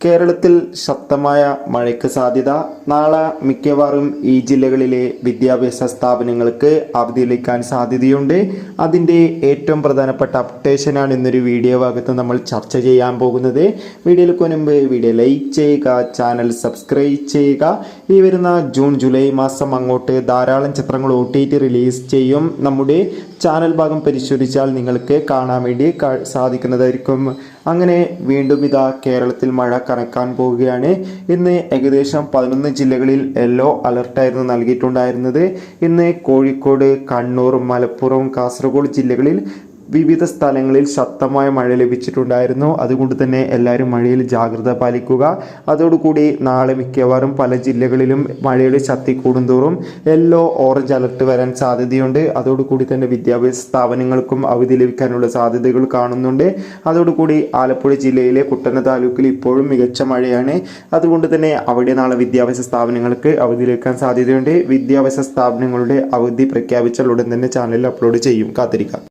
കേരളത്തിൽ ശക്തമായ മഴയ്ക്ക് സാധ്യത. നാളെ മിക്കവാറും ഈ ജില്ലകളിലെ വിദ്യാഭ്യാസ സ്ഥാപനങ്ങൾക്ക് അവധിയിലേക്കാൻ സാധ്യതയുണ്ട്. അതിൻ്റെ ഏറ്റവും പ്രധാനപ്പെട്ട അപ്ഡേഷനാണ് ഇന്നൊരു വീഡിയോ ഭാഗത്ത് നമ്മൾ ചർച്ച ചെയ്യാൻ പോകുന്നത്. വീഡിയോയിലേക്ക് മുൻപ് വീഡിയോ ലൈക്ക് ചെയ്യുക, ചാനൽ സബ്സ്ക്രൈബ് ചെയ്യുക. ഈ വരുന്ന ജൂൺ ജൂലൈ മാസം അങ്ങോട്ട് ധാരാളം ചിത്രങ്ങൾ OTT റിലീസ് ചെയ്യും. നമ്മുടെ ചാനൽ ഭാഗം പരിശോധിച്ചാൽ നിങ്ങൾക്ക് കാണാൻ വേണ്ടി സാധിക്കുന്നതായിരിക്കും. അങ്ങനെ വീണ്ടും ഇതാ കേരളത്തിൽ മഴ കനക്കാൻ പോവുകയാണ്. ഇന്ന് ഏകദേശം 11 ജില്ലകളിൽ യെല്ലോ അലർട്ടായിരുന്നു നൽകിയിട്ടുണ്ടായിരുന്നത്. ഇന്ന് കോഴിക്കോട്, കണ്ണൂർ, മലപ്പുറം, കാസർഗോഡ് ജില്ലകളിൽ വിവിധ സ്ഥലങ്ങളിൽ ശക്തമായ മഴ ലഭിച്ചിട്ടുണ്ടായിരുന്നു. അതുകൊണ്ട് തന്നെ എല്ലാവരും മഴയിൽ ജാഗ്രത പാലിക്കുക. അതോടുകൂടി നാളെ മിക്കവാറും പല ജില്ലകളിലും മഴയുടെ ശക്തി കൂടുന്തോറും യെല്ലോ ഓറഞ്ച് അലർട്ട് വരാൻ സാധ്യതയുണ്ട്. അതോടുകൂടി തന്നെ വിദ്യാഭ്യാസ സ്ഥാപനങ്ങൾക്കും അവധി ലഭിക്കാനുള്ള സാധ്യതകൾ കാണുന്നുണ്ട്. അതോടുകൂടി ആലപ്പുഴ ജില്ലയിലെ കുട്ടനാട് താലൂക്കിൽ ഇപ്പോഴും മികച്ച മഴയാണ്. അതുകൊണ്ട് തന്നെ അവിടെ നാളെ വിദ്യാഭ്യാസ സ്ഥാപനങ്ങൾക്ക് അവധി ലഭിക്കാൻ സാധ്യതയുണ്ട്. വിദ്യാഭ്യാസ സ്ഥാപനങ്ങളുടെ അവധി പ്രഖ്യാപിച്ചാൽ ഉടൻ തന്നെ ചാനലിൽ അപ്ലോഡ് ചെയ്യും. കാത്തിരിക്കാം.